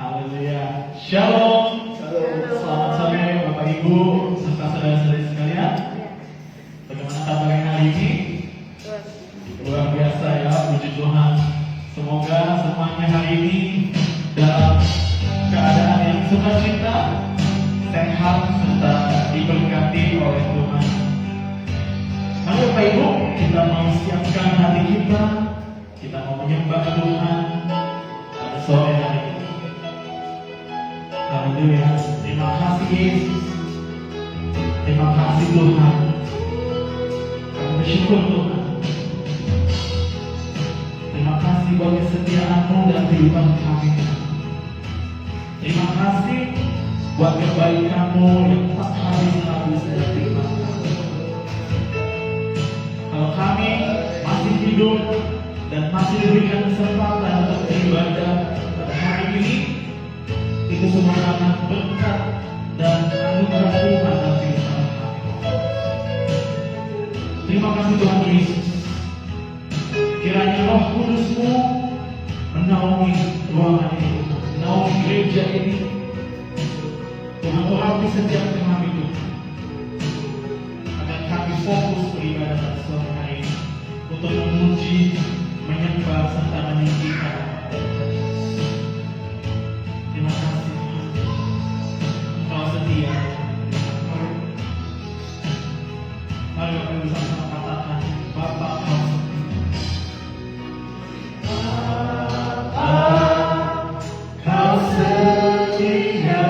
Haleluya. Shalom. Selamat sore Bapak Ibu serta saudara-saudari sekalian. Bagaimana kabarnya hari ini? Luar biasa ya, puji Tuhan. Semoga semuanya hari ini dalam keadaan yang sukacita, sehat, serta diberkati oleh Tuhan. Mari Bapak Ibu, kita mau siapkan hati kita mau menyembah Tuhan pada sore hari ini. Haleluya. Terima kasih Yesus. Terima kasih Tuhan. Kami bersyukur Tuhan. Terima kasih buat kesetiaan-Mu dalam kehidupan kami. Terima kasih buat kebaikan-Mu yang tak habis-habis dan terima kasih. Kalau kami masih hidup dan masih diberikan kesempatan untuk beribadah pada hari ini, itu semua karena berkat dan anugerah Tuhan dalam kehidupan kami. Terima kasih Tuhan Yesus. Kiranya Roh Kudus-Mu menaungi ruangan ini, menaungi gereja ini. Tuhan urapi setiap kami Tuhan, agar kami fokus beribadah pada sore hari ini untuk memuji, menyembah serta meninggikan. Terima kasih Tuhan, Engkau setia. Mari Bapak Ibu sama-sama katakan, Bapa Engkau setia.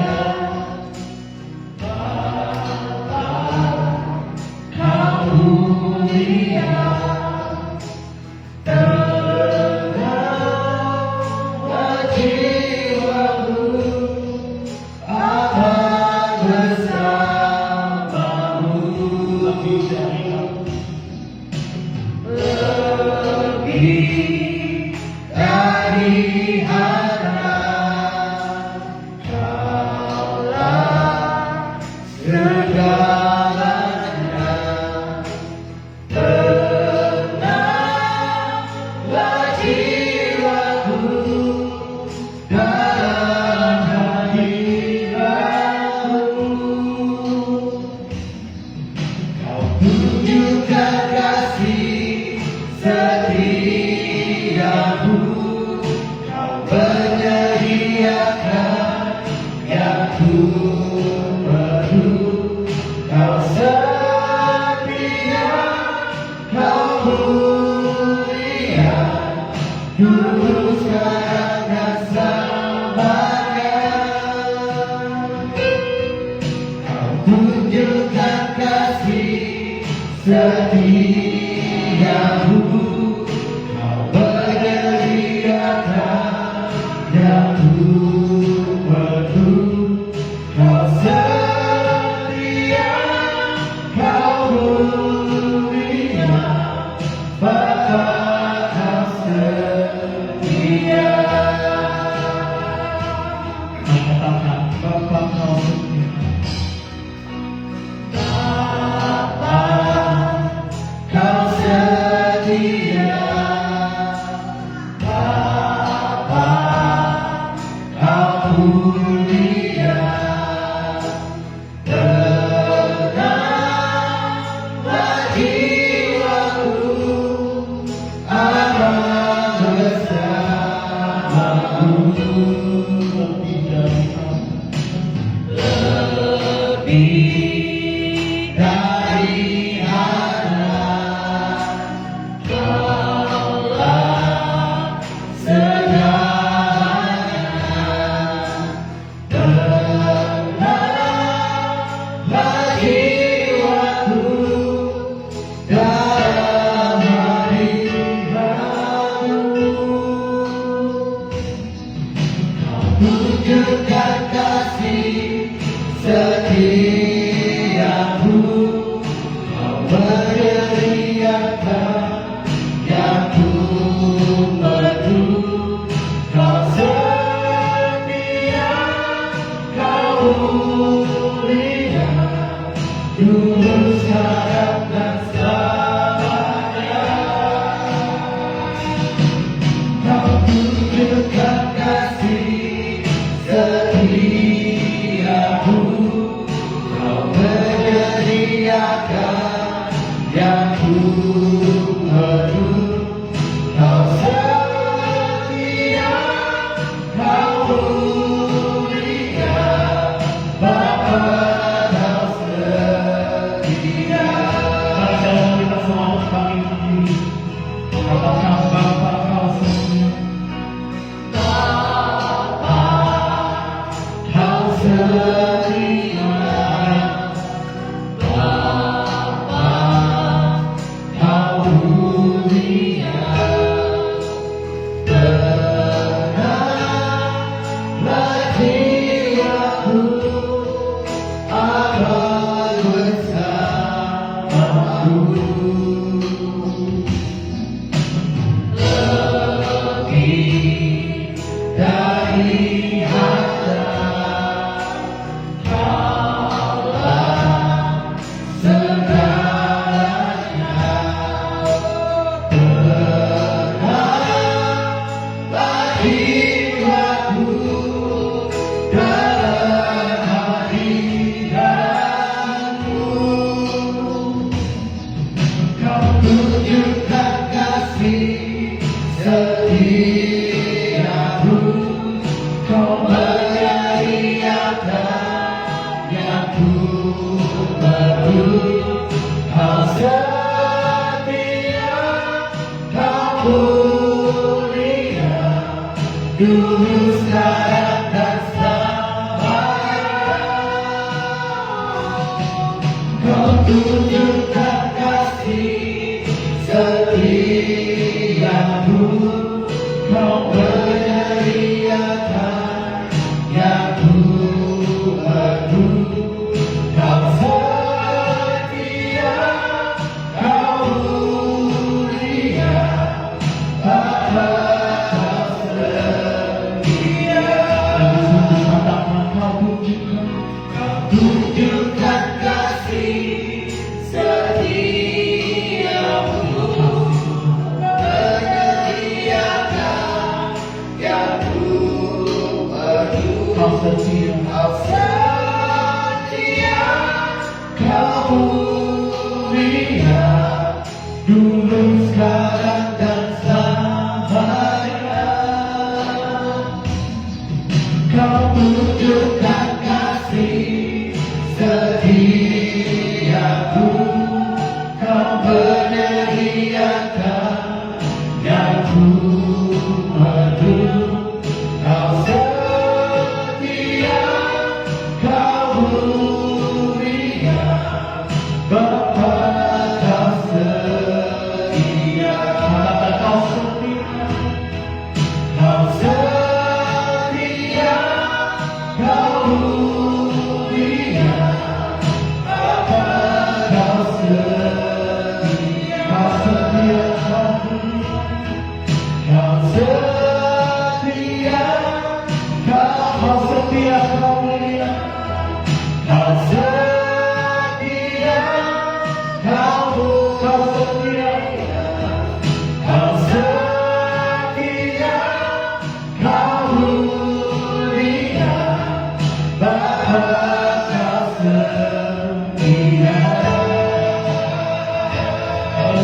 Kau tunjukkan kasih Dulu sekarang dan selamanya Kau tunjukkan kasih setiamu, Kau menyediakan yang ku perlu. Kau setia, Kau mulia, Bapa. Tunjukkan kasih setiamu, menyediakan yang ku perlu. Kau setia, Kau mulia, dulu, sekarang, dan selamanya. Kau tunjukkan kasih setiamu, Kau menyediakan yang ku perlu. Kau setia, Kau mulia, Bapa. Kau setia, Kau setia, Kau setia, Kau mulia, Bapa. Kau setia, Kau setia, Kau setia, Kau setia, Kau mulia, Kau setia, Kau setia, Kau setia, Kau mulia, Bapa. Kau setia.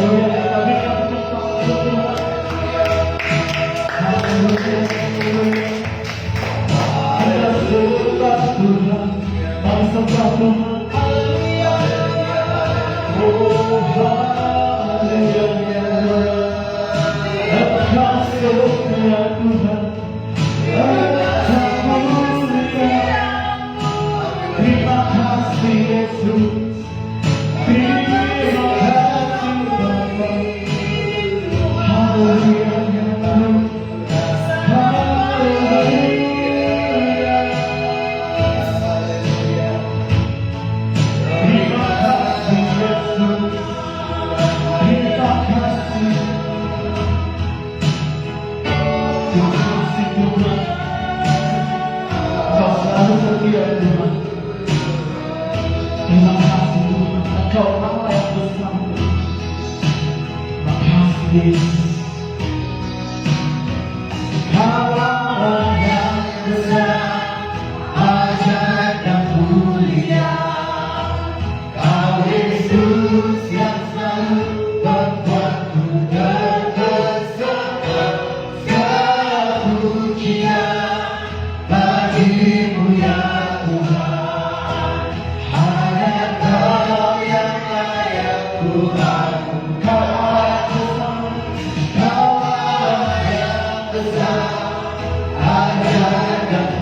Haleluya. Haleluya. Kita sembah Tuhan, mari sembah Tuhan. Oh, haleluya. Engkau setia Tuhan, Engkau mulia. Terima kasih Yesus, terima kasih Bapa. Haleluya. Kau yang besar, ajaib dan mulia, Kau Yesus yang selalu membuatku tergerak. Segala pujian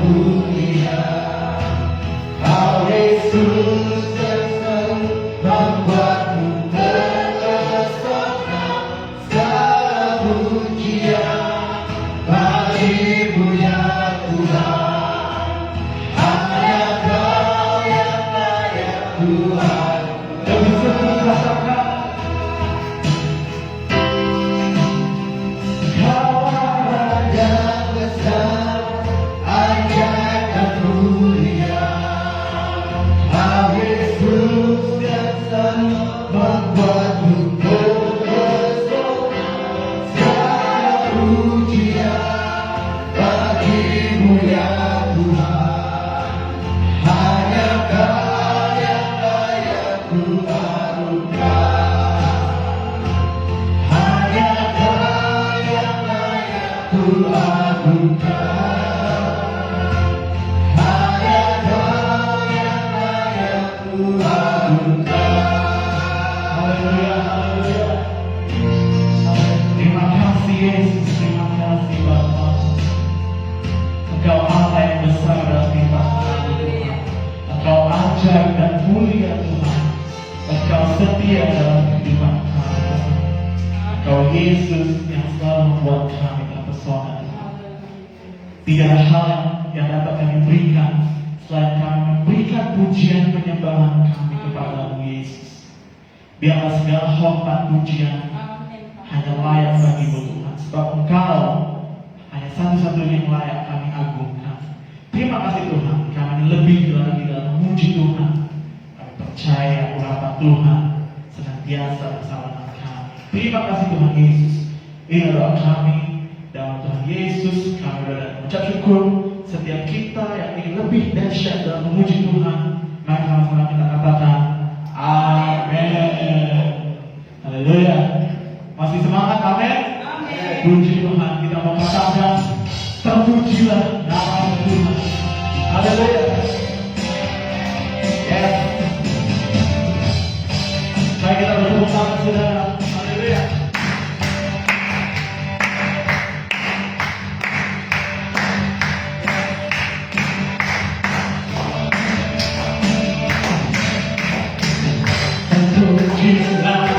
dunia. Kau Yesus yang selalu membuatku terpesona. Segala pujian bagimu ya Tuhan. Hanya Kau yang layak Tuhan. Dan bisa merasakan dan mulia Tuhan. Engkau setia dalam kehidupan kami. Engkau Yesus yang selalu membuat kami terpesona. Tidak ada hal yang dapat kami berikan selain kami memberikan pujian penyembahan kami kepada Yesus. Biarlah segala hormat pujian hanya layak bagi-Mu Tuhan. Sebab Engkau hanya satu-satunya yang layak kami agungkan. Terima kasih Tuhan, kami lebih lagi dalam memuji Tuhan. Kami percaya urapan Tuhan senantiasa bersama kami. Terima kasih Tuhan Yesus. Ini doa kami dalam Tuhan Yesus. Kami berdoa mengucap syukur. Setiap kita yang ingin lebih dahsyat dalam memuji Tuhan, mari sama-sama kita katakan amin. Haleluya. Masih semangat? Amin. Puji Tuhan. Kita mau katakan terpujilah nama Tuhan. Haleluya. Yes. Mari kita bertepuk tangan saudara. Haleluya. Terpujilah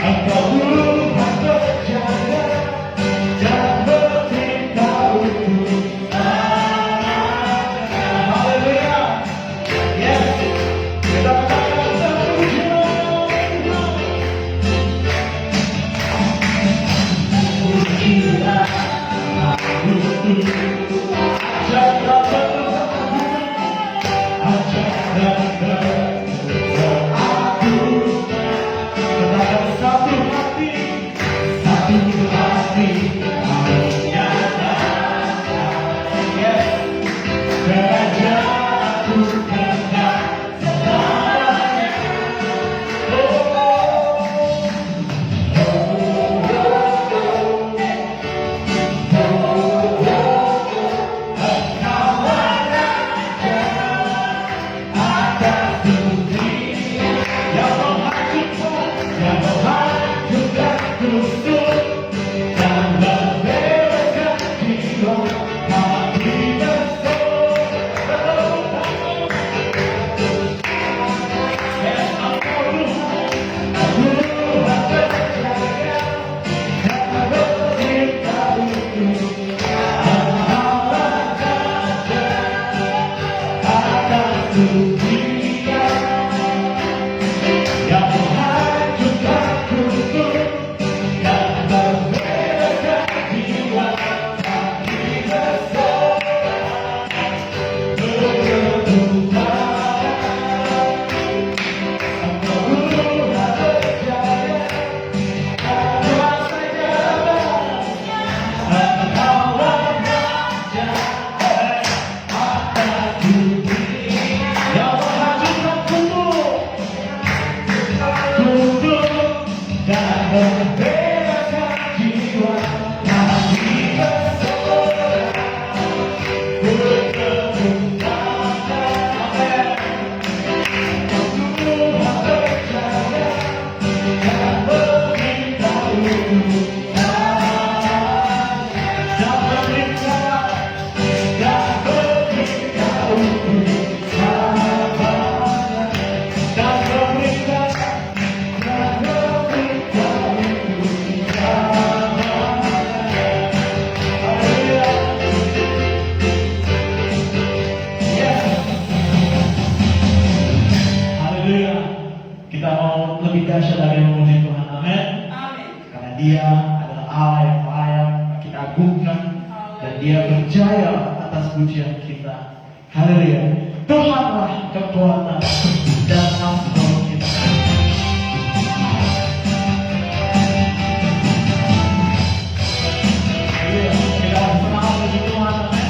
Engkau dan membebaskan jiwa hati bersorak bertemu tangan. Tuhan percaya dan beritahu dan beritahu dan beritahu dan beritahu. Kita mau lebih dahsyat lagi memuji Tuhan, amin. Karena Dia adalah Allah yang layak kita agungkan dan Dia berjaya atas pujian kita. Haleluya. Tuhanlah kekuatan dan ampun kita. Haleluya. Kita senang memuji Tuhan, amin.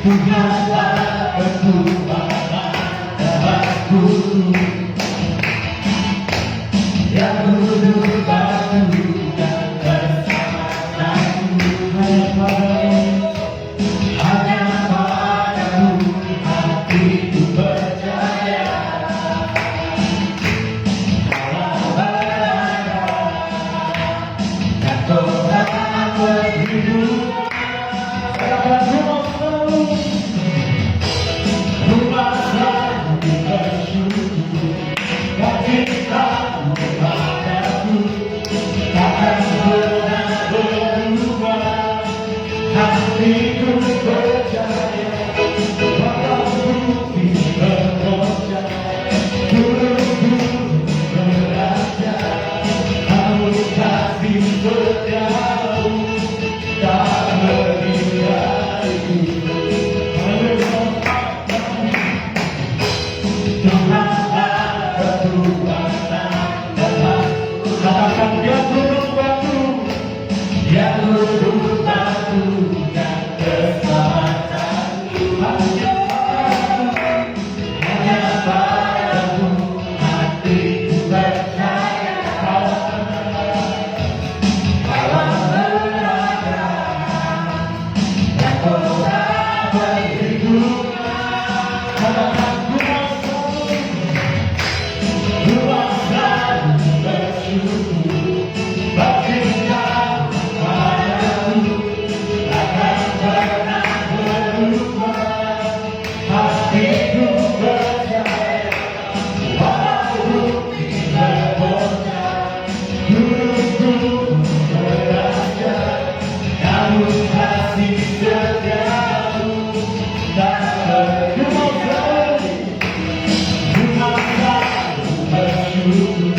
Tuhanlah kekuatan dalamku, yang duduk batu dan bersama-samaku. Hanya padamu hatiku percaya, dalam berada dan Tuhan berhidup. Hatiku percaya, walau bukti bergoncang, gunung-gunung beraja, namun kasih setiamu tak meninggalku. Tuhanlah kekuatan dalamku. Katakan Dia gunung batu, Dia gunung batu dan bersama-samaku. Hanya padamu hatiku percaya, dalam berada dan Tuhan berhidup. Katakan kuasa bersyukur bagi padamu, takkan pernah berubah. Hatiku percaya, walau bukti bergoncang, gunung-gunung beraja, namun kasih setiamu tak berubah. Bersyukur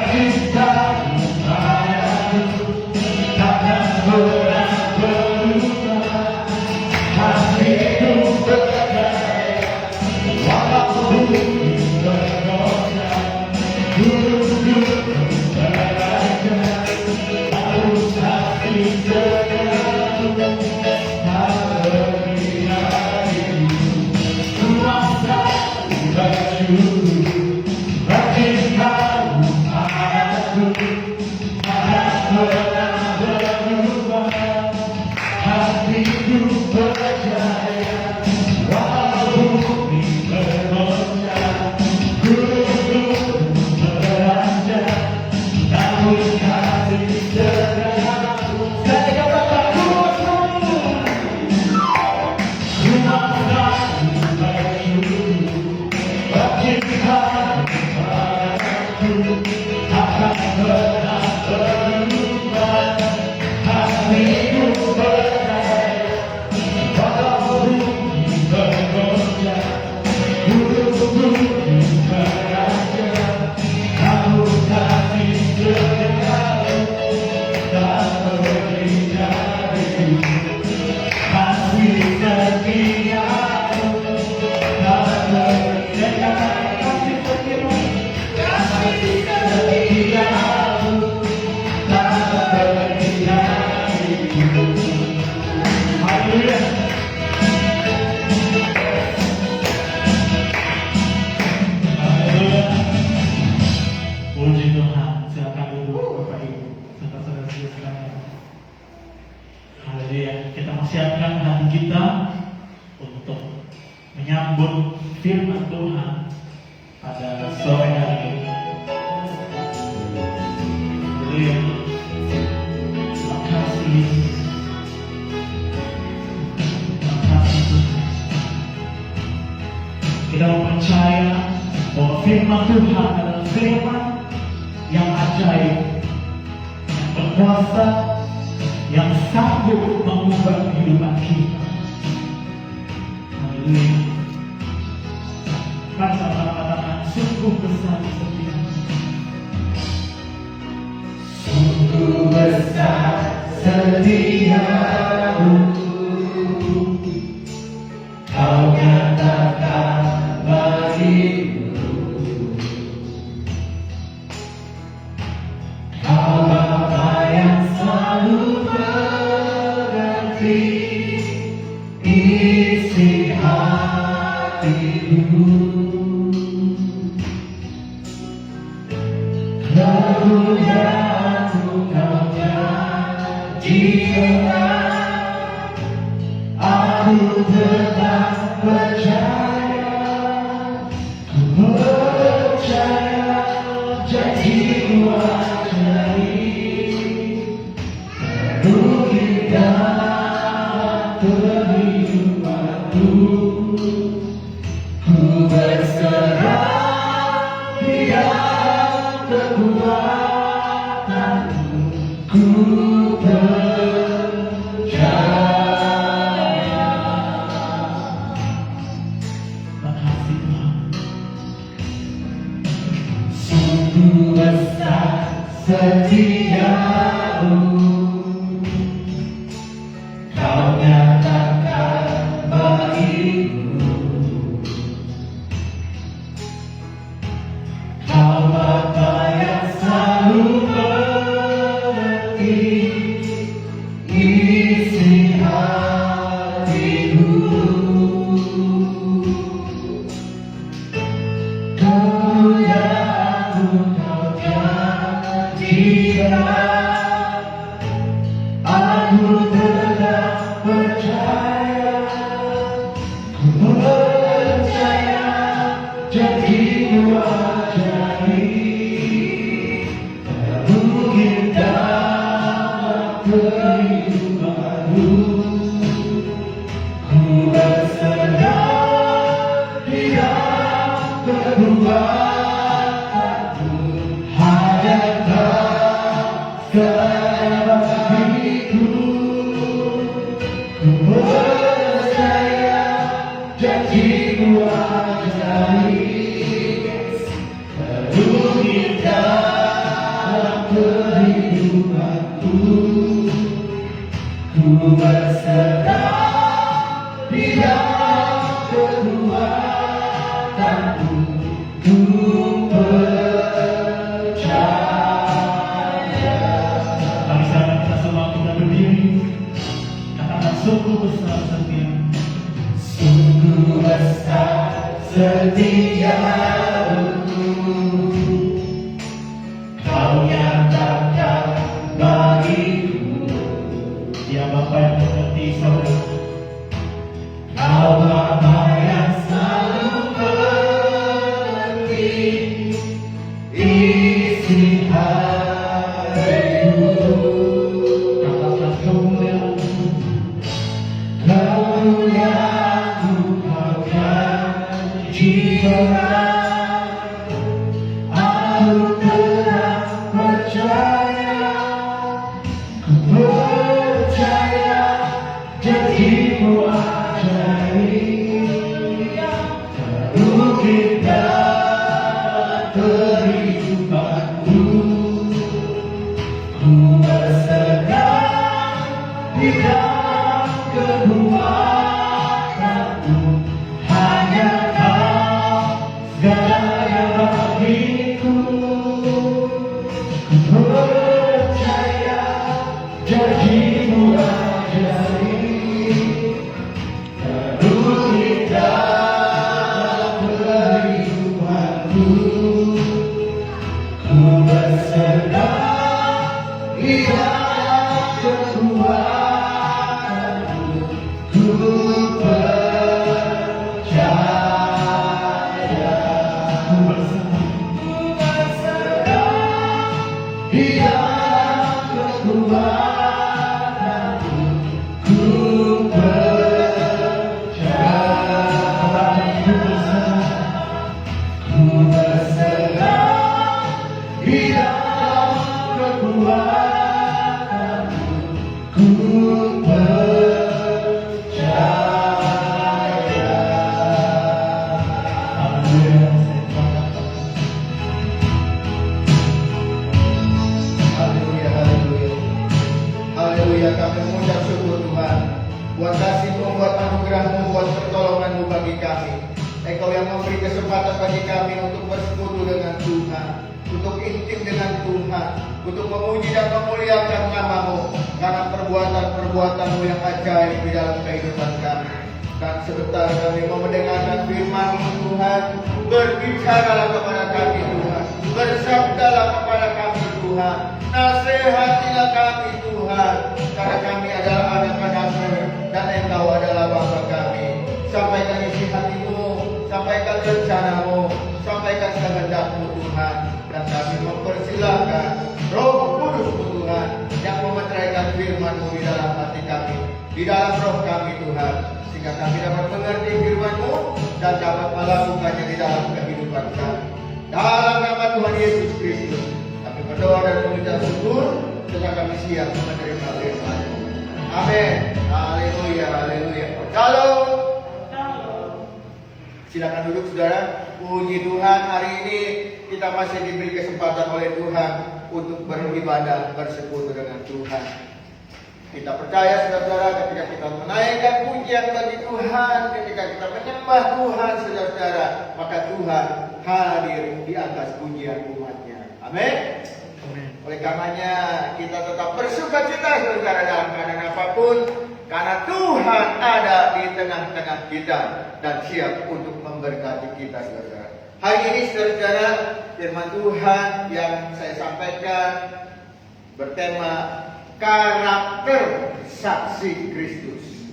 cintamu padaku, takkan pernah berubah. Hatiku percaya, walau bumi bergoncang, gunung-gunung beraja, harus hati setiamu tak berdiri. Kuasa bersyukur bagi kamu padaku, takkan pernah berubah. Hatiku percaya, walau bumi bergoncang, gunung-gunung beraja, namun kasih setiamu. Saya katakan kuasamu, kuasamu bersyukur bagi kamu padaku, takkan pernah berubah. Hatiku percaya, walau bumi bergoncang, gunung-gunung beraja, namun kasih setiamu tak berdiri. Kasih setiamu tak berdiri. Kasih firman Tuhan adalah firman yang ajaib, yang berkuasa, yang sanggup mengubah kehidupan kita. Haleluya. Sama-sama katakan, sungguh besar setia. Sungguh besar setiamu, Kau nyatakan bagiku. Kau Bapa yang selalu berarti isi hatiku. Kemuliaan-Mu Kau janjikan, aku tetap percaya. Ku percaya janji-Mu ajaib, mungkin dalam kehidupanku. Ku berserah di dalam kekuatan-Mu, ku percaya. Makasih Tuhan. Sungguh besar setiamu, Kau nyatakan bagiku. Kau Bapa yang selalu mengerti isi hatiku. Kemuliaan-Mu Kau janjikan, aku tetap percaya. Ku percaya janji-Mu ajaib, mungkin dalam kehidupanku. Ku berserah di dalam kekuatan-Mu, hadapkan segala bagiku. Ku percaya janji-Mu ajaib, mungkin dalam kehidupanku. Ku berserah di dalam kekuatan-Mu, ku percaya. Mari sahabat kita semua kita berdiri, katakan sungguh besar setia. Sungguh besar setiamu, Kau nyatakan bagiku. Ya Bapa yang mengerti saudara, Kau Bapa yang selalu mengerti isi hatiku. Katakan kemuliaan-Mu, kemuliaan-Mu Kau janjikan, aku tetap percaya. Ku percaya janji-Mu ajaib, mungkin dalam kehidupanku. Ku berserah di dalam kekuatan-Mu, hanya Kau segala bagiku. Ku percaya janji-Mu ajaib, mungkin dalam kehidupanku. Ku berserah di dalam kekuatan-Mu, ku percaya. Ku berserah di dalam kekuatan-Mu, ku percaya. Ku berserah bagi kami untuk bersekutu dengan Tuhan, untuk intim dengan Tuhan, untuk memuji dan memuliakan nama-Mu karena perbuatan-perbuatan-Mu yang ajaib di dalam kehidupan kami. Dan sebentar kami mau mendengarkan firman-Mu Tuhan, berbicaralah kepada kami Tuhan, bersabdalah kepada kami Tuhan, nasihatilah kami Tuhan, karena kami adalah anak-anak-Mu dan Engkau adalah Bapa kami. Sampaikan isi hati-Mu, sampaikan rencana-Mu, sampaikan kehendak-Mu Tuhan, dan kami mempersilahkan Roh Kudus Tuhan yang memeteraikan firman-Mu di dalam hati kami, di dalam roh kami Tuhan, sehingga kami dapat mengerti firman-Mu dan dapat melakukannya di dalam kehidupan kami. Dalam nama Tuhan Yesus Kristus kami berdoa dan mengucap syukur, serta kami siap menerima firman-Mu. Amin. Haleluya, haleluya. Shalom. Silakan duduk saudara. Puji Tuhan, hari ini kita masih diberi kesempatan oleh Tuhan untuk beribadah, bersekutu dengan Tuhan. Kita percaya saudara, ketika kita menaikkan pujian bagi Tuhan, ketika kita menyembah Tuhan saudara, maka Tuhan hadir di atas pujian umatnya. Amin. Oleh karenanya kita tetap bersuka cita saudara dalam keadaan apapun, karena Tuhan ada di tengah-tengah kita dan siap untuk memberkati kita saudara. Hari ini saudara, firman Tuhan yang saya sampaikan bertema karakter saksi Kristus.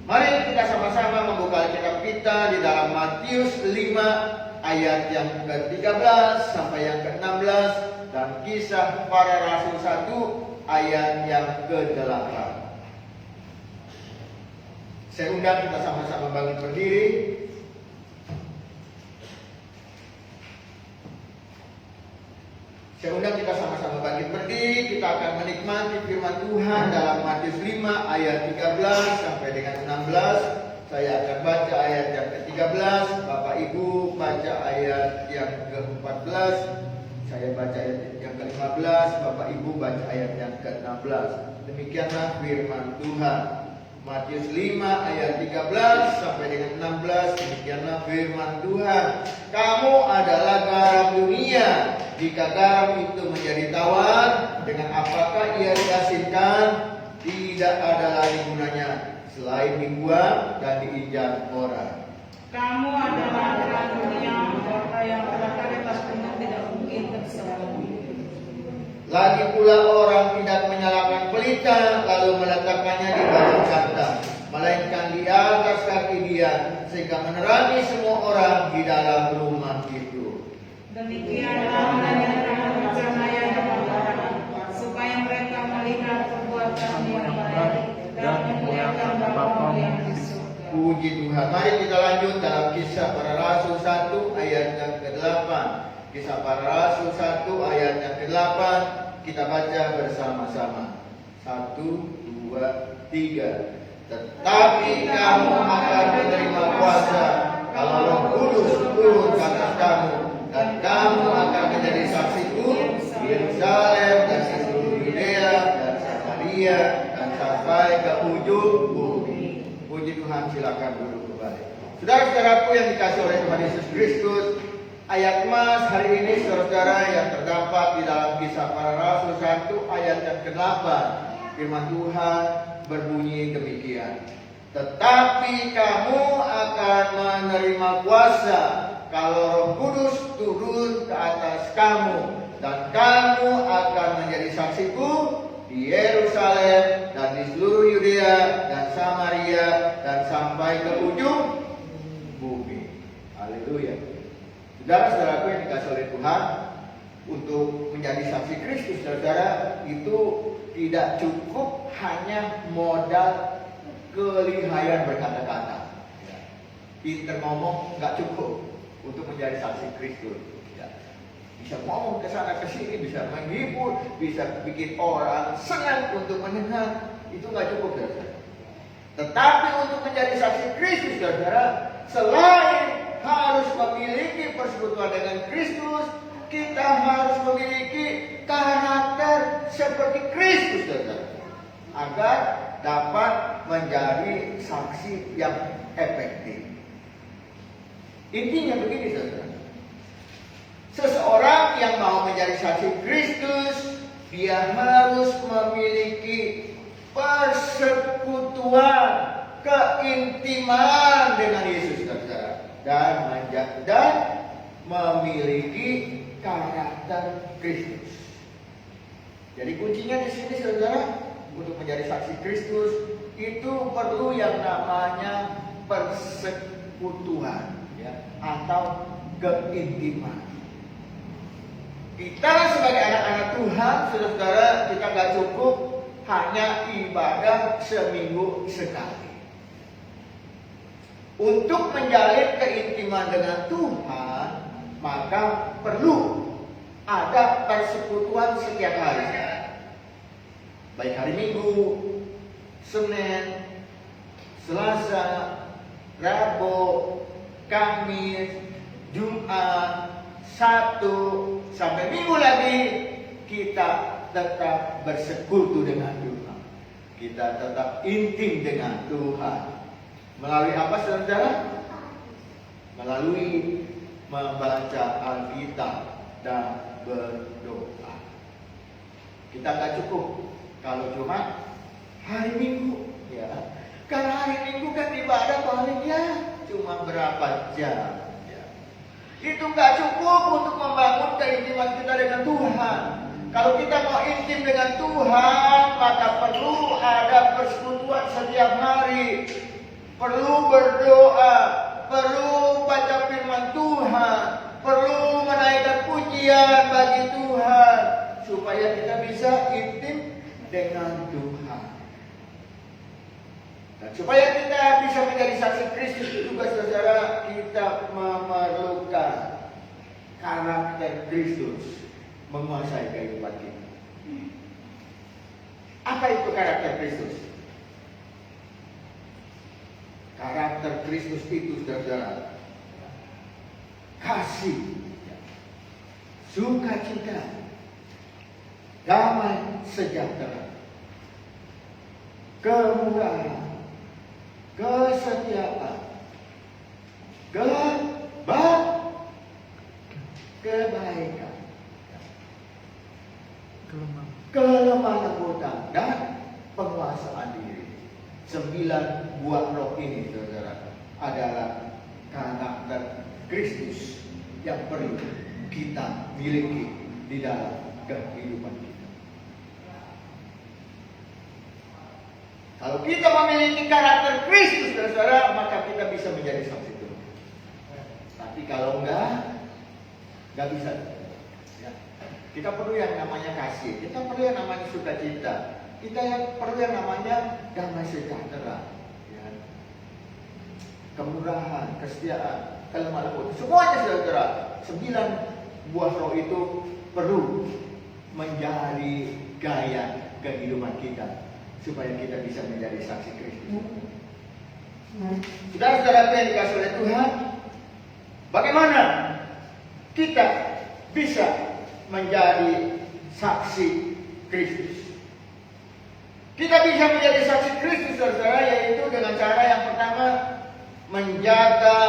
Mari kita sama-sama membuka Alkitab kita di dalam Matius 5 ayat yang ke-13 sampai yang ke-16 dan Kisah Para Rasul 1 ayat yang ke-8. Saya undang kita sama-sama bangkit berdiri. Saya undang kita sama-sama bangkit berdiri. Kita akan menikmati firman Tuhan dalam Matius 5 ayat 13 sampai dengan 16. Saya akan baca ayat yang ke-13, Bapak Ibu baca ayat yang ke-14. Saya baca ayat yang ke-15, Bapak Ibu baca ayat yang ke-16. Demikianlah firman Tuhan. Matius 5 ayat 13 sampai dengan 16. Demikianlah firman Tuhan. Kamu adalah garam dunia. Jika garam itu menjadi tawar, dengan apakah ia diasinkan? Tidak ada lagi gunanya selain dibuang dan diinjak orang. Kamu adalah terang dunia, kota yang terletak di atas gunung tidak mungkin tersembunyi. Lagi pula orang tidak menyalakan pelita lalu meletakkannya di bawah kantang, melainkan di atas kaki dia, sehingga menerangi semua orang di dalam rumah itu. Demikianlah menyatakan rencana yang dilakukan, supaya mereka melihat perbuatan yang baik dan memuliakan Bapa yang di surga. Puji Tuhan. Mari kita lanjut dalam Kisah Para Rasul 1 ayat yang ke-8. Kisah Para Rasul 1 ayat yang ke-8. Kita baca bersama-sama. 1, 2, 3. Tetapi kamu akan menerima kuasa kalau Roh Kudus turun ke atas kamu, dan kamu akan menjadi saksiku di Yerusalem dan di seluruh Yudea dan Samaria dan sampai ke ujung bumi. Puji Tuhan, silakan duduk kembali. Saudara-saudaraku yang dikasih oleh Tuhan Yesus Kristus, ayat emas hari ini saudara yang terdapat di dalam Kisah Para Rasul 1 ayat yang ke-8. Firman Tuhan berbunyi demikian. Tetapi kamu akan menerima kuasa kalau Roh Kudus turun ke atas kamu, dan kamu akan menjadi saksiku di Yerusalem dan di seluruh Yudea dan Samaria dan sampai ke ujung bumi. Haleluya. Saudara-saudaraku yang dikasih oleh Tuhan, untuk menjadi saksi Kristus, saudara, itu tidak cukup hanya modal kelihayan berkata-kata. Pinter ngomong nggak cukup untuk menjadi saksi Kristus. Bisa ngomong ke sana ke sini, bisa menghibur, bisa bikin orang senang untuk mendengar, itu nggak cukup, saudara. Tetapi untuk menjadi saksi Kristus, saudara, selain harus memiliki persekutuan dengan Kristus, kita harus memiliki karakter seperti Kristus, saudara, agar dapat menjadi saksi yang efektif. Intinya begini, saudara. Seseorang yang mau menjadi saksi Kristus, dia harus memiliki persekutuan, keintiman dengan Yesus, saudara, dan memiliki karakter Kristus. Jadi kuncinya di sini, saudara, untuk menjadi saksi Kristus itu perlu yang namanya persekutuan, ya, atau keintiman. Kita sebagai anak-anak Tuhan, saudara, kita nggak cukup hanya ibadah seminggu sekali. Untuk menjalin keintiman dengan Tuhan, maka perlu ada persekutuan setiap hari. Baik hari Minggu, Senin, Selasa, Rabu, Kamis, Jumat, Sabtu, sampai Minggu lagi kita tetap bersekutu dengan Tuhan. Kita tetap intim dengan Tuhan. Melalui apa, saudara? Melalui membaca Alkitab dan berdoa. Kita nggak cukup kalau cuma hari Minggu, ya. Karena hari Minggu kan ibadah paling ya cuma berapa jam. Itu nggak cukup untuk membangun keintiman kita dengan Tuhan. Kalau kita mau intim dengan Tuhan, maka perlu ada persekutuan setiap hari. Perlu berdoa, perlu baca firman Tuhan, perlu menaikkan pujian bagi Tuhan, supaya kita bisa intim dengan Tuhan. Dan supaya kita bisa menjadi saksi Kristus juga, saudara, kita memerlukan karakter Kristus menguasai kehidupan kita. Apa itu karakter Kristus? Karakter Kristus itu, saudara, kasih, sukacita, damai sejahtera, kemurahan, kesetiaan, kebaikan, kelemah lembutan, dan penguasaan diri. 9 buah roh ini, saudara, adalah karakter Kristus yang perlu kita miliki di dalam kehidupan kita. Kalau kita memiliki karakter Kristus, saudara, maka kita bisa menjadi saksi Tuhan. Tapi kalau enggak bisa. Ya. Kita perlu yang namanya kasih, kita perlu yang namanya sukacita, kita perlu yang namanya damai sejahtera, ya. Kemurahan, kesetiaan, kelemah lembut. Semuanya, saudara, 9 buah roh itu perlu menjadi gaya kehidupan kita, supaya kita bisa menjadi saksi Kristus. Saudara-saudara yang dikasihi oleh Tuhan, bagaimana kita bisa menjadi saksi Kristus? Kita bisa menjadi saksi Kristus, saudara, yaitu dengan cara yang pertama, menjaga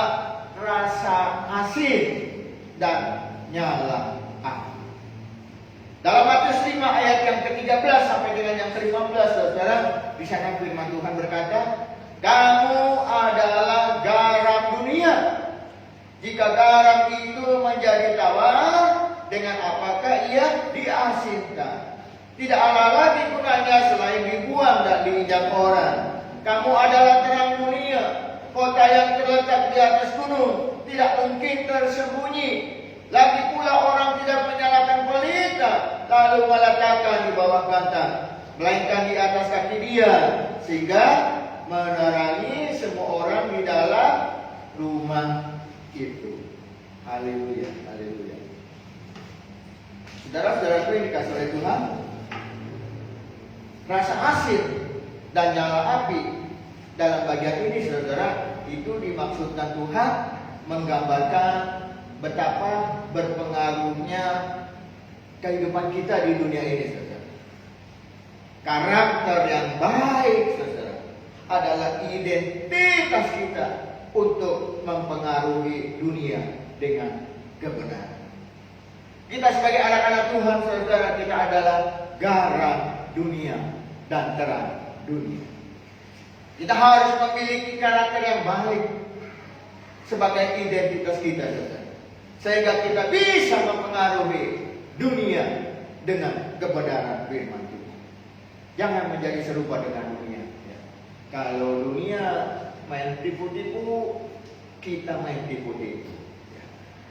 rasa asin dan nyala api. Dalam Matius 5 ayat yang ke-13 sampai dengan yang ke-15, saudara, di sana firman Tuhan berkata, "Kamu adalah garam dunia. Jika garam itu menjadi tawar, dengan apakah ia diasinkan? Tidak ada lagi gunanya selain dibuang dan diinjak orang. Kamu adalah terang dunia. Kota yang terletak di atas gunung tidak mungkin tersembunyi. Lagi pula orang tidak menyalakan pelita lalu meletakkan di bawah bantal, melainkan di atas kaki dia, sehingga menerangi semua orang di dalam rumah itu." Haleluya, haleluya. Saudara-saudaraku yang dikasihi oleh Tuhan, rasa asin dan nyala api dalam bagian ini, saudara, itu dimaksudkan Tuhan menggambarkan betapa berpengaruhnya kehidupan kita di dunia ini, saudara. Karakter yang baik, saudara, adalah identitas kita untuk mempengaruhi dunia dengan kebenaran. Kita sebagai anak-anak Tuhan, saudara, kita adalah garam dunia dan terang dunia. Kita harus memiliki karakter yang baik sebagai identitas kita, saudara, sehingga kita bisa mempengaruhi dunia dengan kebenaran firman Tuhan. Jangan menjadi serupa dengan dunia. Kalau dunia main tipu-tipu, kita main tipu-tipu.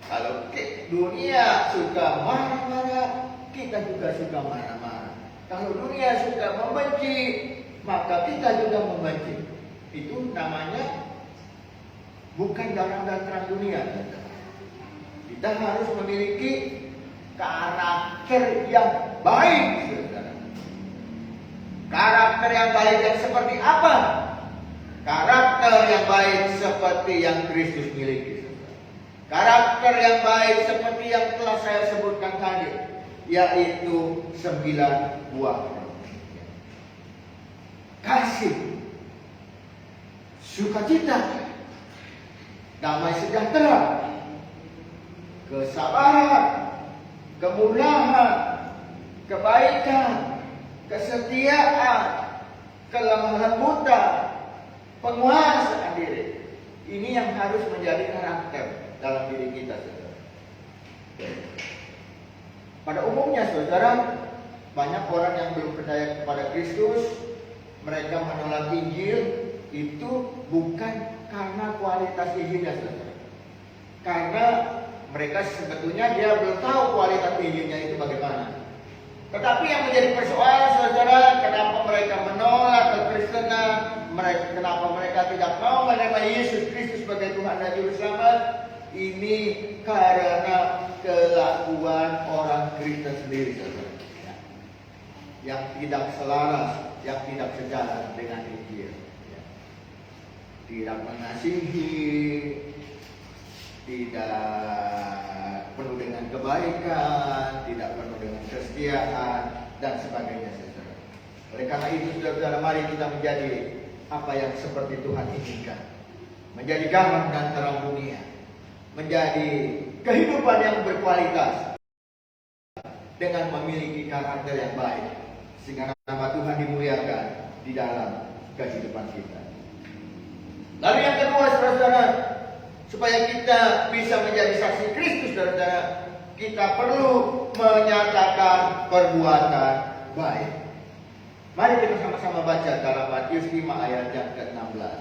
Kalau dunia suka marah-marah, kita juga suka marah-marah. Kalau dunia suka membenci, maka kita juga membenci. Itu namanya bukan garam dan terang dunia. Kita harus memiliki karakter yang baik, saudara. Karakter yang baik yang seperti apa? Karakter yang baik seperti yang Kristus miliki. Karakter yang baik seperti yang telah saya sebutkan tadi, yaitu 9 buah. Kasih, sukacita, damai sejahtera, kesabaran, kemurahan, kebaikan, kesetiaan, kelemah lembutan, penguasaan diri. Ini yang harus menjadi karakter dalam diri kita, saudara. Pada umumnya, saudara, banyak orang yang belum percaya kepada Kristus. Mereka menolak Injil itu bukan karena kualitas Injilnya, saudara. Karena mereka sebetulnya dia belum tahu kualitas Injilnya itu bagaimana. Tetapi yang menjadi persoalan, saudara, kenapa mereka menolak kekristenan, kenapa mereka tidak mau menerima Yesus Kristus sebagai Tuhan dan Juru Selamat, ini karena kelakuan orang Kristen sendiri, saudara, yang tidak selaras, yang tidak sejalan dengan Injil, tidak mengasihi, tidak penuh dengan kebaikan, tidak penuh dengan kesetiaan, dan sebagainya, saudara. Oleh karena itu, saudara, mari kita menjadi apa yang seperti Tuhan inginkan, menjadi garam dan terang dunia, menjadi kehidupan yang berkualitas dengan memiliki karakter yang baik, sehingga nama Tuhan dimuliakan di dalam kehidupan kita. Lalu yang kedua, saudara, supaya kita bisa menjadi saksi Kristus, saudara, kita perlu menyatakan perbuatan baik. Mari kita sama-sama baca dalam Matius 5 ayat yang ke-16.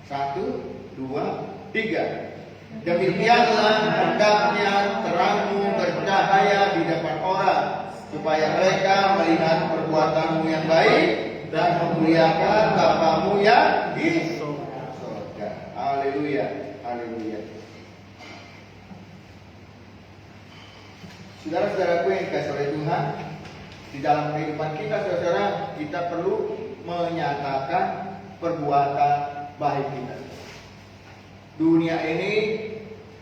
1, 2, 3. Demikianlah hendaknya terangmu bercahaya di depan orang, supaya mereka melihat perbuatanmu yang baik dan memuliakan Bapamu yang di surga. Haleluya, haleluya. Saudara-saudaraku yang dikasihi oleh Tuhan, di dalam kehidupan kita, saudara, kita perlu menyatakan perbuatan baik kita. Dunia ini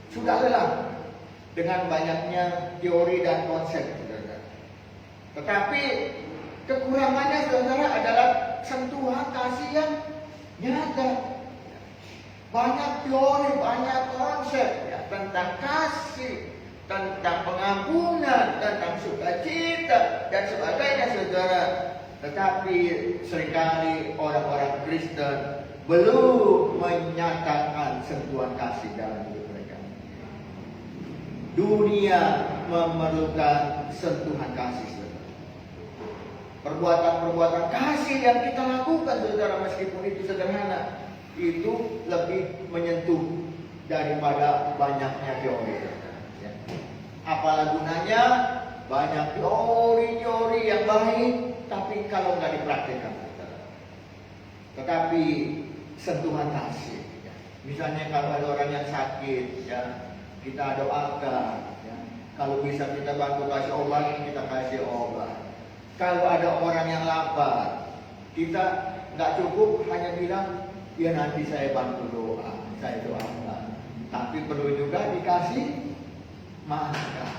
sudah lelah dengan banyaknya teori dan konsep, saudara. Tetapi kekurangannya, saudara, adalah sentuhan kasih yang nyata. Banyak teori, banyak konsep ya, tentang kasih, tentang pengampunan, tentang sukacita, dan sebagainya, saudara. Tetapi seringkali orang-orang Kristen belum menyatakan sentuhan kasih dalam hidup mereka. Dunia memerlukan sentuhan kasih, saudara. Perbuatan-perbuatan kasih yang kita lakukan, saudara, meskipun itu sederhana, itu lebih menyentuh daripada banyaknya teori. Apalah gunanya banyak teori-teori yang baik, tapi kalau nggak dipraktikkan, saudara. Tetapi sentuhan kasih, ya. Misalnya kalau ada orang yang sakit, ya, kita doakan, ya. Kalau bisa kita bantu kasih obat, kita kasih obat. Kalau ada orang yang lapar, kita nggak cukup hanya bilang, ya nanti saya bantu doa, saya doakan. Tapi perlu juga dikasih makan.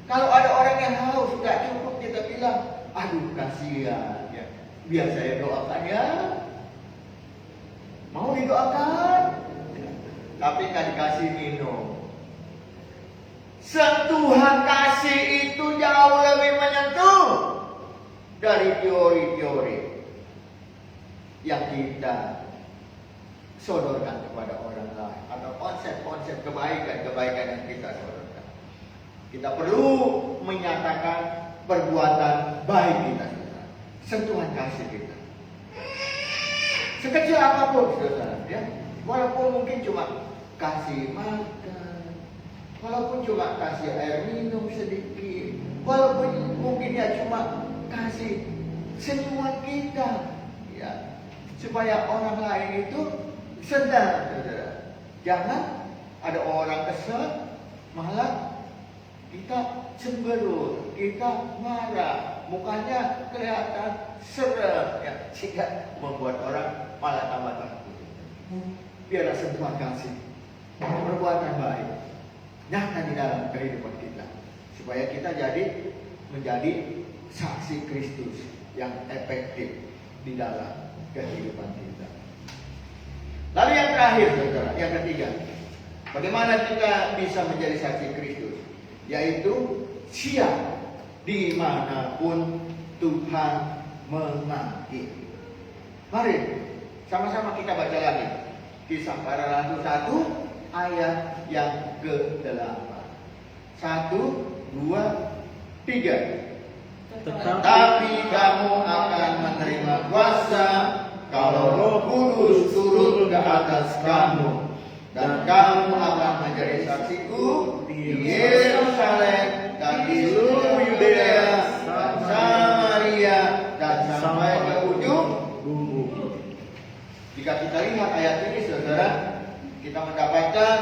Kalau ada orang yang haus, nggak cukup kita bilang, aduh kasihan, ya, biar saya doakan ya. Mau didoakan? tapi nggak dikasih minum. Sentuhan kasih itu jauh lebih menyentuh dari teori-teori yang kita sodorkan kepada orang lain atau konsep-konsep kebaikan yang kita sodorkan. Kita perlu menyatakan perbuatan baik kita, sentuhan kasih kita. Sekecil apapun, saudara, ya. Walaupun mungkin cuma kasih makan, walaupun cuma kasih air minum sedikit, walaupun mungkin ya cuma kasih senyuman kita, ya, supaya orang lain itu senang, saudara. Jangan ada orang kesel, malah kita cemberut, kita marah, mukanya kelihatan serem, ya, sehingga membuat orang malah tambah takut. Biarlah sentuhan kasih, perbuatan baik nyata di dalam kehidupan kita, supaya kita menjadi saksi Kristus yang efektif di dalam kehidupan kita. Lalu yang terakhir, saudara, yang ketiga, bagaimana kita bisa menjadi saksi Kristus, yaitu siap dimanapun Tuhan memanggil. Mari sama-sama kita baca lagi Kisah Para Rasul 1 ayat yang ke-8. 1, 2, 3. Tetapi kamu akan menerima kuasa kalau Roh Kudus turun ke atas kamu, dan kamu akan menjadi saksiku di Yerusalem dan di seluruh Yudea dan Samaria dan sampai ke ujung bumi. Jika kita lihat ayat ini, saudara, kita mendapatkan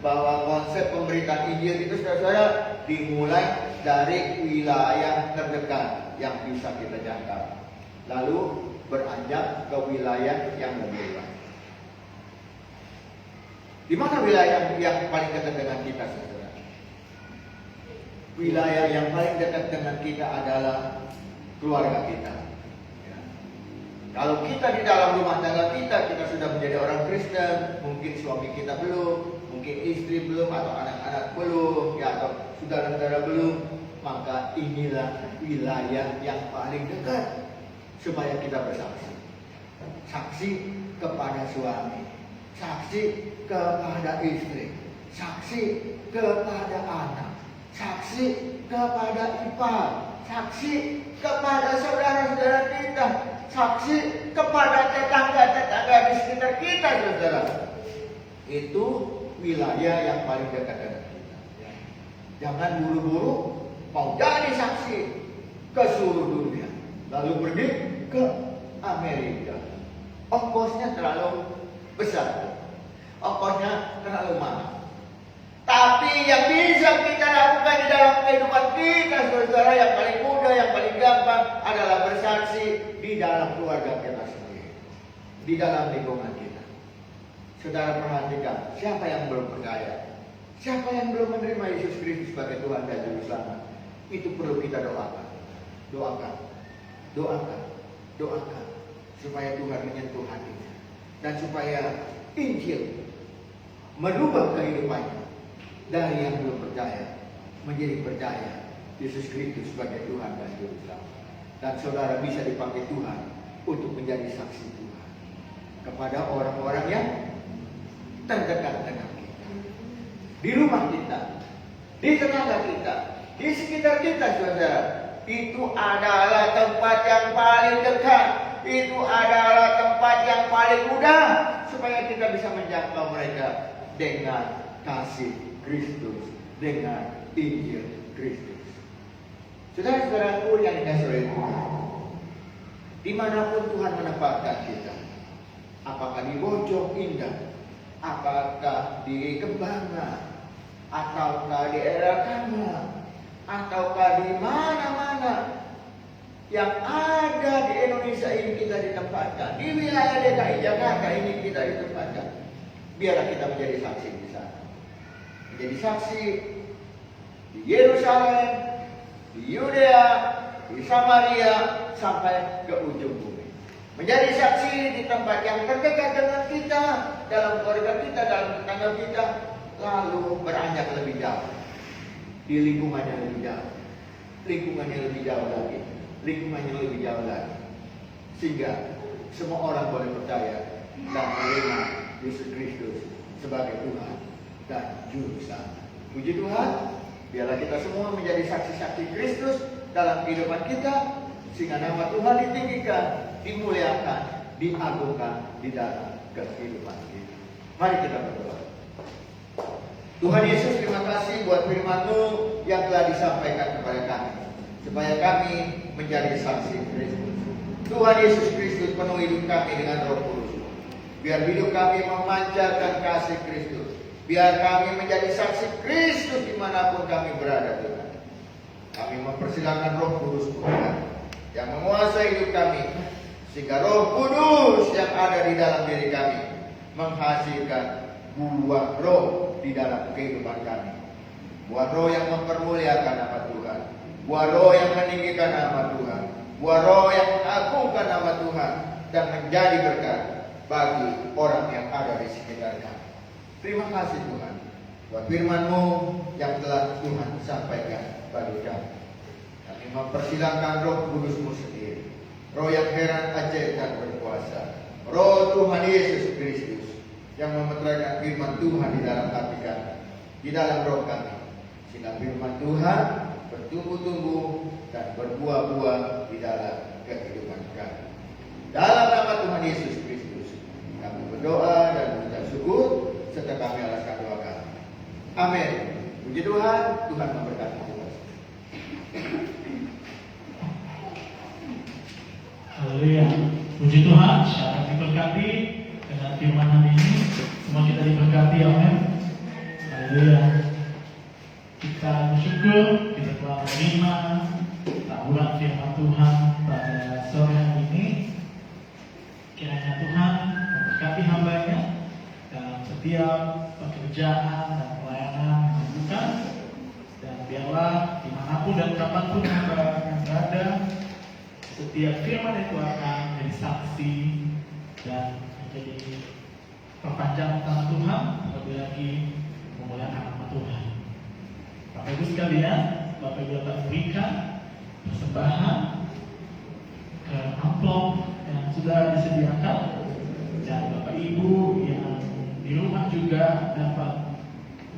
bahwa konsep pemberitaan Injil itu, saudara, dimulai dari wilayah terdekat yang bisa kita jangkau, lalu beranjak ke wilayah yang lebih luas. Di mana wilayah yang paling dekat dengan kita, saudara? Wilayah yang paling dekat dengan kita adalah keluarga kita. Ya. Kalau kita di dalam rumah tangga kita sudah menjadi orang Kristen, mungkin suami kita belum, mungkin istri belum, atau anak-anak belum, ya, atau saudara-saudara belum, maka inilah wilayah yang paling dekat supaya kita bersaksi. Saksi kepada suami, saksi kepada istri, saksi kepada anak, saksi kepada ipar, saksi kepada saudara-saudara kita, saksi kepada tetangga-tetangga di sekitar kita, saudara. Itu wilayah yang paling dekat dengan kita. Jangan buru-buru mau jadi saksi ke seluruh dunia, lalu pergi ke Amerika. Ongkosnya terlalu besar, ongkosnya terlalu mahal. Tapi yang bisa kita lakukan di dalam kehidupan kita, saudara, yang paling mudah, yang paling gampang adalah bersaksi di dalam keluarga kita sendiri, di dalam lingkungan kita. Saudara perhatikan, siapa yang belum percaya, siapa yang belum menerima Yesus Kristus sebagai Tuhan dan Juru Selamat, itu perlu kita doakan, doakan, doakan, doakan, supaya Tuhan menyentuh hatinya dan supaya Injil merubah kehidupannya dari yang belum percaya menjadi percaya Yesus Kristus sebagai Tuhan dan Juru Selamat. Dan saudara bisa dipakai Tuhan untuk menjadi saksi Tuhan kepada orang-orang yang terdekat dengan kita, di rumah kita, di tetangga kita, di sekitar kita, saudara. Itu adalah tempat yang paling dekat, itu adalah tempat yang paling mudah supaya kita bisa menjangkau mereka dengan kasih Kristus, dengan Injil Kristus. Saudara-saudaraku yang dikasihi oleh Tuhan, dimanapun Tuhan menempatkan kita, apakah di Bojong Indah, apakah di Kembangan, ataukah di Erakama, ataukah di mana-mana yang ada di Indonesia ini kita ditempatkan, di wilayah DKI Jakarta ini kita ditempatkan, biarlah kita menjadi saksi di sana, menjadi saksi di Yerusalem, di Yudea, di Samaria, sampai ke ujung bumi. menjadi saksi di tempat yang terdekat dengan kita, dalam keluarga kita, dalam tetangga kita, lalu beranjak lebih jauh, di lingkungannya lebih jauh, lingkungannya lebih jauh lagi, lingkungannya lebih jauh lagi, sehingga semua orang boleh percaya dan menerima Yesus Kristus sebagai Tuhan dan Juru Selamat. Puji Tuhan, biarlah kita semua menjadi saksi-saksi Kristus dalam kehidupan kita, sehingga nama Tuhan ditinggikan, dimuliakan, diagungkan di dalam kehidupan kita. Mari kita berdoa. Tuhan Yesus, terima kasih buat firman-Mu yang telah disampaikan kepada kami, supaya kami menjadi saksi Kristus. Tuhan Yesus Kristus, penuhi hidup kami dengan Roh Kudus. Biar hidup kami memancarkan kasih Kristus. Biar kami menjadi saksi Kristus dimanapun kami berada, Tuhan. Kami mempersilakan Roh Kudus Tuhan yang menguasai hidup kami, sehingga Roh Kudus yang ada di dalam diri kami menghasilkan buah roh di dalam kehidupan kami. Buah roh yang mempermuliakan nama Tuhan, buah roh yang meninggikan nama Tuhan, buah roh yang mengagungkan nama Tuhan dan menjadi berkat bagi orang yang ada di sekitar kami. Terima kasih Tuhan buat firman-Mu yang telah Tuhan sampaikan bagi kami. Kami mempersilahkan Roh Kudus-Mu sendiri, Roh yang heran, ajaib dan berkuasa, Roh Tuhan Yesus Kristus yang memeteraikan firman Tuhan di dalam hati kami, di dalam roh kami, sehingga firman Tuhan bertumbuh-tumbuh dan berbuah-buah di dalam kehidupan kami. Dalam nama Tuhan Yesus Kristus kami berdoa dan mengucap syukur, serta kami alaskan doa kami. Amin. Puji Tuhan, Tuhan memberkati kita. Haleluya. Puji Tuhan, syarat diberkati dengan firman hari ini. Semua kita diberkati, amin. Haleluya. Kita bersyukur kita telah menerima taburan firman Tuhan pada sore hari ini. Kiranya Tuhan memberkati hamba-Nya dalam setiap pekerjaan dan pelayanan yang dilakukan, dan biarlah dimanapun dan kapanpun hamba yang berada, setiap firman itu akan menjadi saksi dan menjadi perpanjangan tangan Tuhan, terlebih lagi memuliakan nama Tuhan. Bapak Ibu sekalian, Bapak Ibu dapat berikan persembahan ke amplop yang sudah disediakan, dan Bapak Ibu yang di rumah juga dapat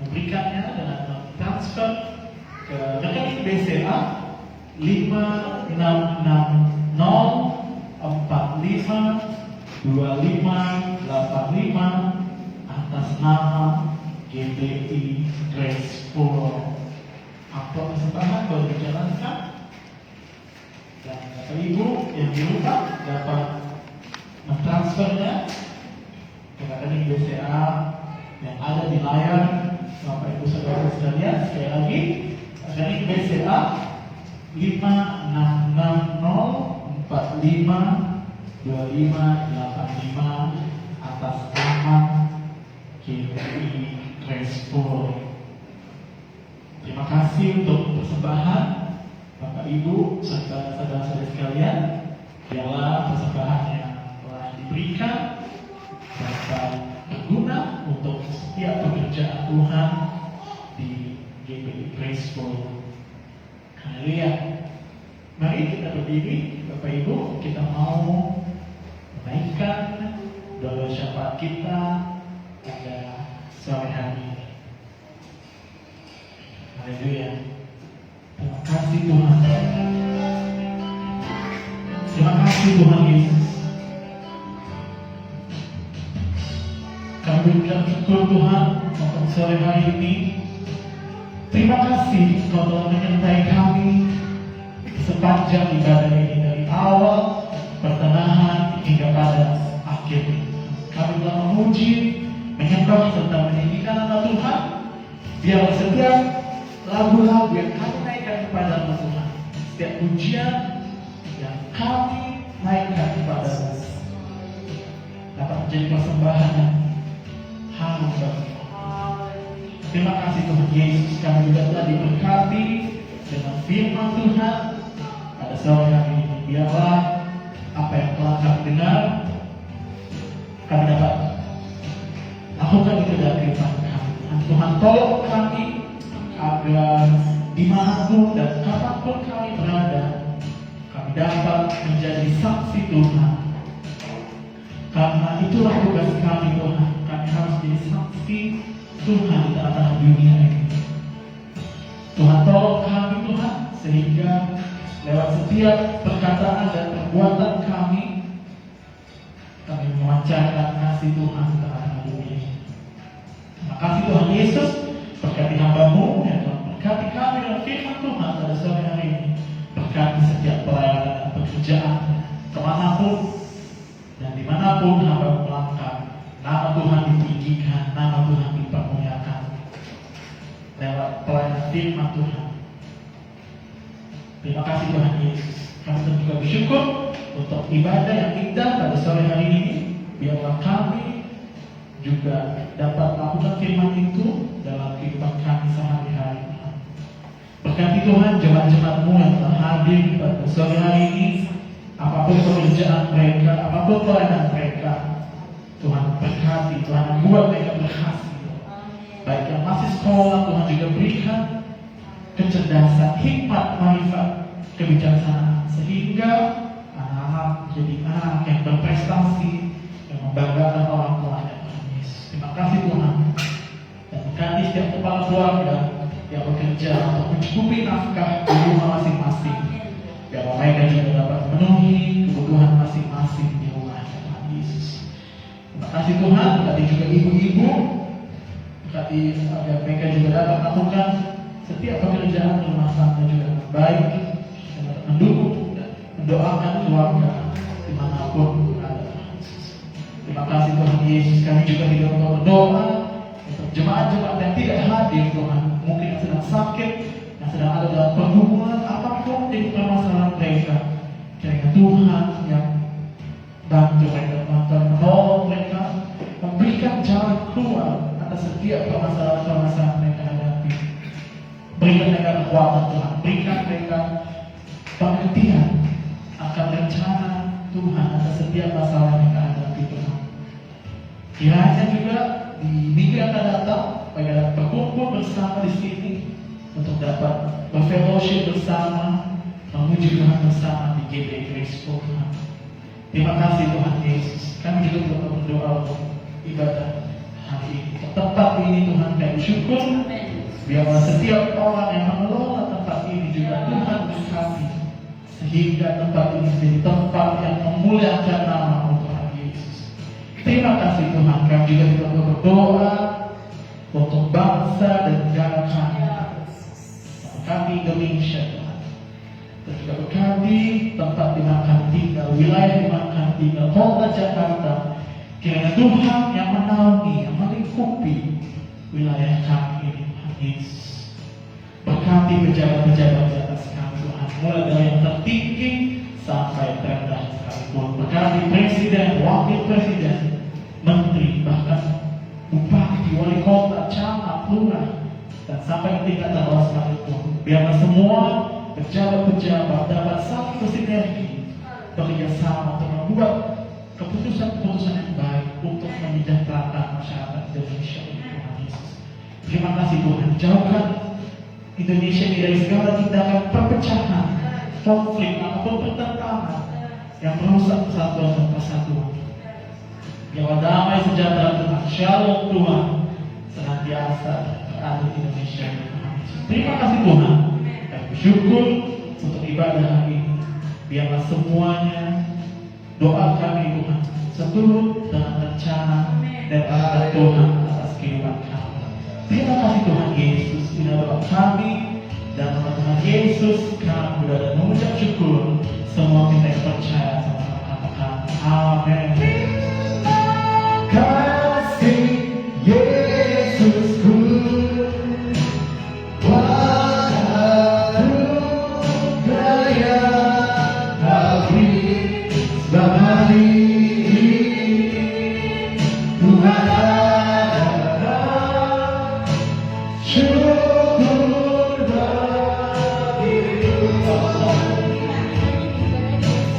memberikannya dengan transfer ke rekening BCA 5660452585 atas nama GBI Grace Puro. Amplop persembahan baru dijalankan, dan Bapak Ibu yang di rumah dapat mentransfernya ke rekening BCA yang ada di layar Bapak Ibu saudara sekalian. Sekali lagi, rekening BCA 5660452585 atas nama GBI Grace Puro. Terima kasih untuk persembahan Bapak Ibu serta saudara-saudara sekalian. Biarlah persembahan yang telah diberikan dapat berguna untuk setiap pekerjaan Tuhan di GBI Grace Puro. Haleluya. Mari kita berdiri, Bapak Ibu, kita mau menaikkan doa syafaat kita pada sore hari ini. Haleluya. Terima kasih Tuhan. Terima kasih Tuhan Yesus. Kami ucap syukur Tuhan untuk sore hari ini. Terima kasih Kau telah menyertai kami sepanjang ibadah ini, dari awal pertengahan hingga pada akhir. Kami telah memuji, menyembah serta meninggikan nama Tuhan. Biar setiap lagu-lagu yang kami naikkan kepada nama Tuhan, setiap pujian yang kami naikkan kepada Tuhan, dapat menjadi persembahan yang harum bagi Tuhan. Terima kasih Tuhan Yesus, kami juga telah diberkati dengan firman Tuhan pada sore hari ini. Biarlah apa yang telah kami dengar, kami dapat lakukan itu dalam kehidupan kami. Tuhan tolong kami agar dimanapun dan kapanpun kami berada, kami dapat menjadi saksi Tuhan. Karena itulah tugas kami Tuhan. Kami harus jadi saksi Tuhan di tengah-tengah dunia ini. Tuhan tolong kami Tuhan, sehingga lewat setiap perkataan dan perbuatan kami memancarkan kasih Tuhan di tengah-tengah dunia ini. Terima kasih Tuhan Yesus, berkati hamba-Mu yang telah berkati kami dengan firman Tuhan pada sore hari ini. Berkati setiap pelayanan dan pekerjaan kemanapun dan dimanapun hamba melangkah. Nama Tuhan ditinggikan, nama Tuhan dipermuliakan lewat pelayanan firman Tuhan. Terima kasih Tuhan Yesus. Kami juga bersyukur untuk ibadah yang indah pada sore hari ini. Biarlah kami juga dapat melakukan firman itu dalam kehidupan kami sehari-hari. Berkati Tuhan jemaat-jemaat-Mu yang telah hadir pada sore hari ini. Apapun pekerjaan mereka, apapun pelayanan mereka, Tuhan berkati, Tuhan buat mereka berhasil. Baik yang masih sekolah, Tuhan juga berikan kecerdasan, hikmat, marifat, kebijaksanaan, sehingga anak-anak menjadi anak yang berprestasi, yang membanggakan orang tuanya. Yesus, terima kasih Tuhan. Dan berkati setiap kepala keluarga yang bekerja untuk mencukupi nafkah di rumah masing-masing, biar mereka juga dapat memenuhi kebutuhan masing-masing di rumah Tuhan Yesus. Terima kasih Tuhan. Berkati juga ibu-ibu, berkati agar mereka juga dapat melakukan setiap pekerjaan rumah tangga juga dengan baik, dan mendukung dan mendoakan keluarga dimanapun berada. Terima kasih Tuhan Yesus. Kami juga tidak berdoa untuk jemaat-jemaat yang tidak hadir Tuhan, mungkin yang sedang sakit, yang sedang ada dalam pergumulan apapun di permasalahan mereka. Kiranya Tuhan yang bantu mereka, menolong mereka, memberikan jalan keluar atas setiap permasalahan-permasalahan mereka hadapi. Berikan mereka kekuatan Tuhan, berikan mereka pengertian akan rencana Tuhan atas setiap masalah yang mereka hadapi Tuhan. Kiranya juga di minggu yang akan datang, mereka dapat berkumpul bersama di sini untuk dapat berfellowship bersama, memuji Tuhan bersama di GBI Grace Tuhan. Terima kasih Tuhan Yesus. Kami juga berdoa untuk ibadah hari ini. Tempat ini Tuhan kami bersyukur. Biarlah setiap orang yang mengelola tempat ini juga Tuhan berkati, sehingga tempat ini menjadi tempat yang memuliakan nama Tuhan Yesus. Terima kasih Tuhan. Kami juga berdoa untuk bangsa dan negara kami Indonesia Tuhan. Dan juga berkati tempat di mana kami tinggal, wilayah di mana kami tinggal, kota Jakarta. Kiranya Tuhan yang menaungi, yang melingkupi wilayah kami ini, Tuhan Yesus. Berkati pejabat-pejabat di atas kami Tuhan, mulai dari yang tertinggi sampai terendah sekalipun. Berkati presiden, wakil presiden, menteri, bahkan bupati, wali kota, camat, lurah, dan sampai ke tingkat bawah sekalipun. Biarlah semua pejabat-pejabat dapat saling bersinergi, bekerja sama untuk membuat keputusan-keputusan yang baik untuk menyejahterakan masyarakat Indonesia ini, Tuhan Yesus. Terima kasih Tuhan. Jauhkan Indonesia ini dari segala tindakan perpecahan, konflik, ataupun pertentangan yang merusak persatuan dan persatuan. Biarlah damai sejahtera Tuhan, shalom Tuhan, senantiasa berada di Indonesia ini, Tuhan Yesus. Terima kasih Tuhan. Dan bersyukur untuk ibadah hari ini. Biarlah semuanya doa kami Tuhan seturut dengan rencana dan kehendak Tuhan atas kehidupan kami. Terima kasih Tuhan Yesus. Inilah doa kami dan nama Tuhan Yesus kami berdoa dan mengucap syukur. Semua kita yang percaya sama katakan amin. Kasih Yesusku, wadah yang beri sebab hari ini Tuhan ada. Syukur bagi Tuhan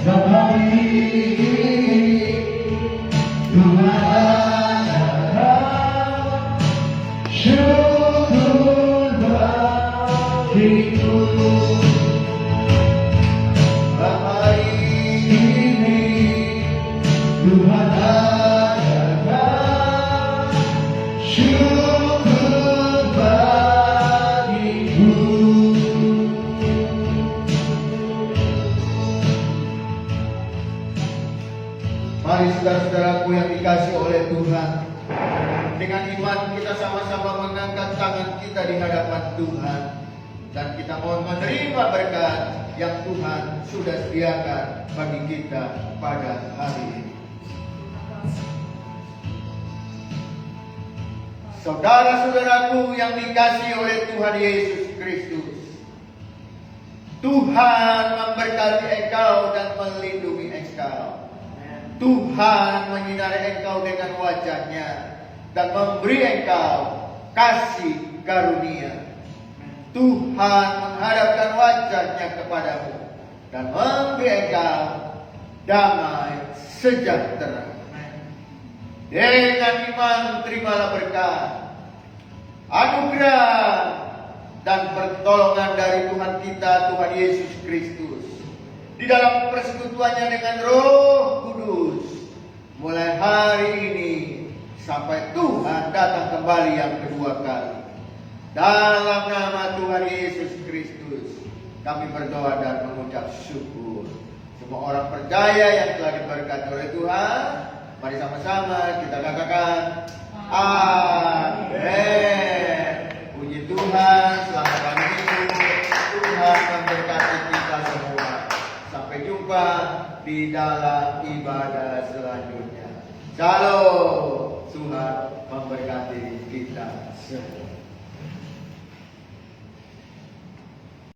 sebab hari ini Hari ini Tuhan adakan syukur bagiku. Mari saudara-saudaraku yang dikasihi oleh Tuhan, dengan iman kita sama-sama mengangkat tangan kita di hadapan Tuhan, dan kita mohon menerima berkat yang Tuhan sudah sediakan bagi kita pada hari ini. Saudara-saudaraku yang dikasihi oleh Tuhan Yesus Kristus, Tuhan memberkati engkau dan melindungi engkau. Tuhan menyinari engkau dengan wajah-Nya dan memberi engkau kasih karunia. Tuhan menghadapkan wajah-Nya kepadamu dan memberi engkau damai sejahtera. Dengan iman terimalah berkat, anugerah dan pertolongan dari Tuhan kita, Tuhan Yesus Kristus, di dalam persekutuannya dengan Roh Kudus, mulai hari ini sampai Tuhan datang kembali yang kedua kali. Dalam nama Tuhan Yesus Kristus, kami berdoa dan mengucap syukur. Semua orang percaya yang telah diberkati oleh Tuhan, mari sama-sama kita katakan amin. Puji Tuhan, selamat pagi Minggu. Tuhan memberkati kita semua. Sampai jumpa di dalam ibadah selanjutnya. Shalom. Tuhan memberkati kita semua.